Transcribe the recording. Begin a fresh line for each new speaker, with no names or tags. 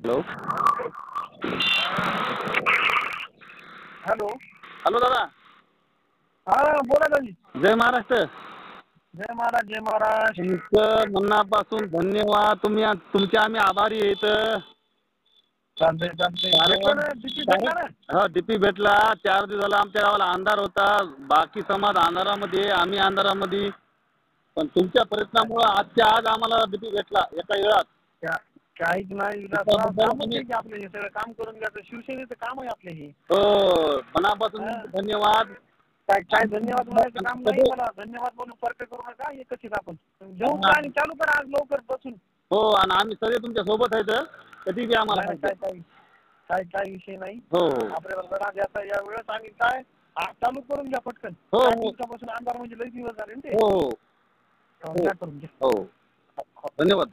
Hello.
Hello.
Hello दादा.
हा बोला दाजी.
जय महाराष्ट्र.
जय महाराज जय महाराज.
तुमचं मनापासून धन्यवाद. तुमचे आम्ही आभारी आहेत.
चालतंय चालतंय. भेटलो ना डीपी भेटला ना.
हो डीपी भेटला. 4 दिवस झाला आमच्या गावाला अंधार होता. बाकी समाज अंधारामध्ये, आम्ही अंधारामध्ये. पण तुमच्या प्रयत्नामुळे आजच्या आज आम्हाला डीपी भेटला एका वेळात.
काहीच नाही कामच आहे की आपलं हे सगळं काम करून घ्यायचं. शिवसेनेचं काम आहे आपलं हे.
हो मनापासून धन्यवाद.
काय धन्यवाद म्हणायचं काम नाही मला. धन्यवाद बोलून परत करू नका. एकच आपण घेऊन जा आणि चालू करा आज लवकर बसून.
हो आणि आम्ही सगळे तुमच्या सोबत आहेत. कधी बी आम्हाला
काय विषय नाही.
हो
आपल्याला लढा द्यायचा या वेळेस. आणि काय आज चालू करून घ्या पटकन.
हो
दिवसापासून अंधार म्हणजे लई दिवस झाले ना ते.
हो
करून घ्या.
हो धन्यवाद.